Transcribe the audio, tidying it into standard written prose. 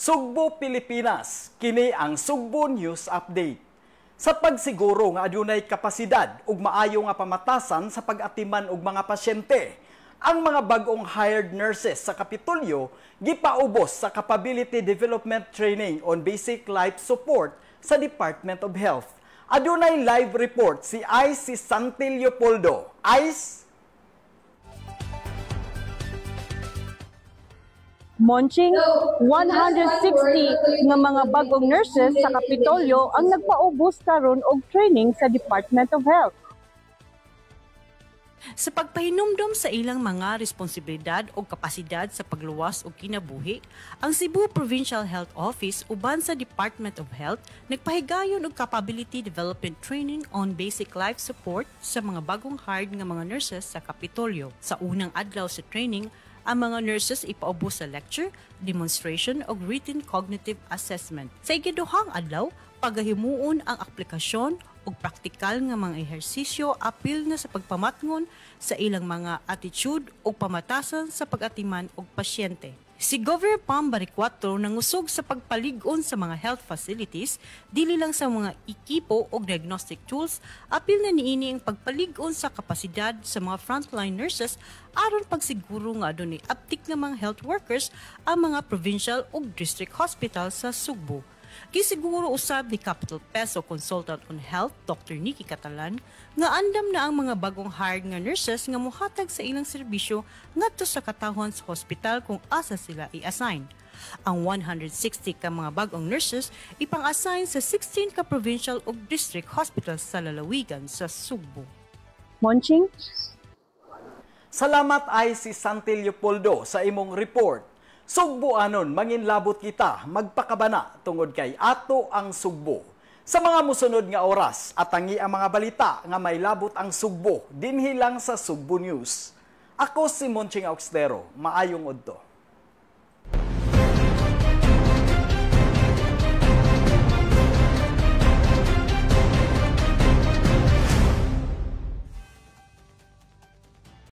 Sugbo, Pilipinas, kini ang Sugbo News Update. Sa pagsiguro nga adunay kapasidad ug maayo nga pamatasan sa pag-atiman og mga pasyente, ang mga bag-ong hired nurses sa Kapitolyo gipaubos sa Capability Development Training on Basic Life Support sa Department of Health. Adunay live report si Ice Santil Leopoldo. Ice? Monching, 160 nga mga bagong nurses sa Kapitolyo ang nagpaubos karon og training sa Department of Health. Sa pagpahinumdom sa ilang mga responsibilidad o kapasidad sa pagluwas o kinabuhi, ang Cebu Provincial Health Office uban sa Department of Health nagpahigayon og Capability Development Training on Basic Life Support sa mga bagong hired nga mga nurses sa Kapitolyo. Sa unang adlaw sa training, ang mga nurses ipaubos sa lecture, demonstration o written cognitive assessment. Sa ikaduhang adlaw, pagahimuon ang aplikasyon o praktikal nga mga ehersisyo apil na sa pagpamatngon sa ilang mga attitude o pamatasan sa pag-atiman og pasyente. Si Governor Pam Bariccuatro nangusog sa pagpalig-on sa mga health facilities, dili lang sa mga ekipo o diagnostic tools, apil na niini ang pagpalig-on sa kapasidad sa mga frontline nurses aron pagsiguro nga adunay aptik nga mga health workers ang mga provincial o district hospital sa Sugbo. Gisiguro usab ni Capital Peso Consultant on Health Dr. Nikki Catalan nga andam na ang mga bagong hired nga nurses nga mohatag sa ilang serbisyo ngadto sa katawhan sa hospital kung asa sila i-assign. Ang 160 ka mga bagong nurses ipang-assign sa 16 ka provincial ug district hospitals sa lalawigan sa Sugbo. Monching? Salamat ay si Santil Leopoldo sa imong report. Sugbo anon, manginlabot kita, magpakabana tungod kay ato ang Sugbo. Sa mga musunod nga oras, atangi ang mga balita nga may labot ang Sugbo, dinhi lang sa Sugbo News. Ako si Monching Auxtero, maayong udto.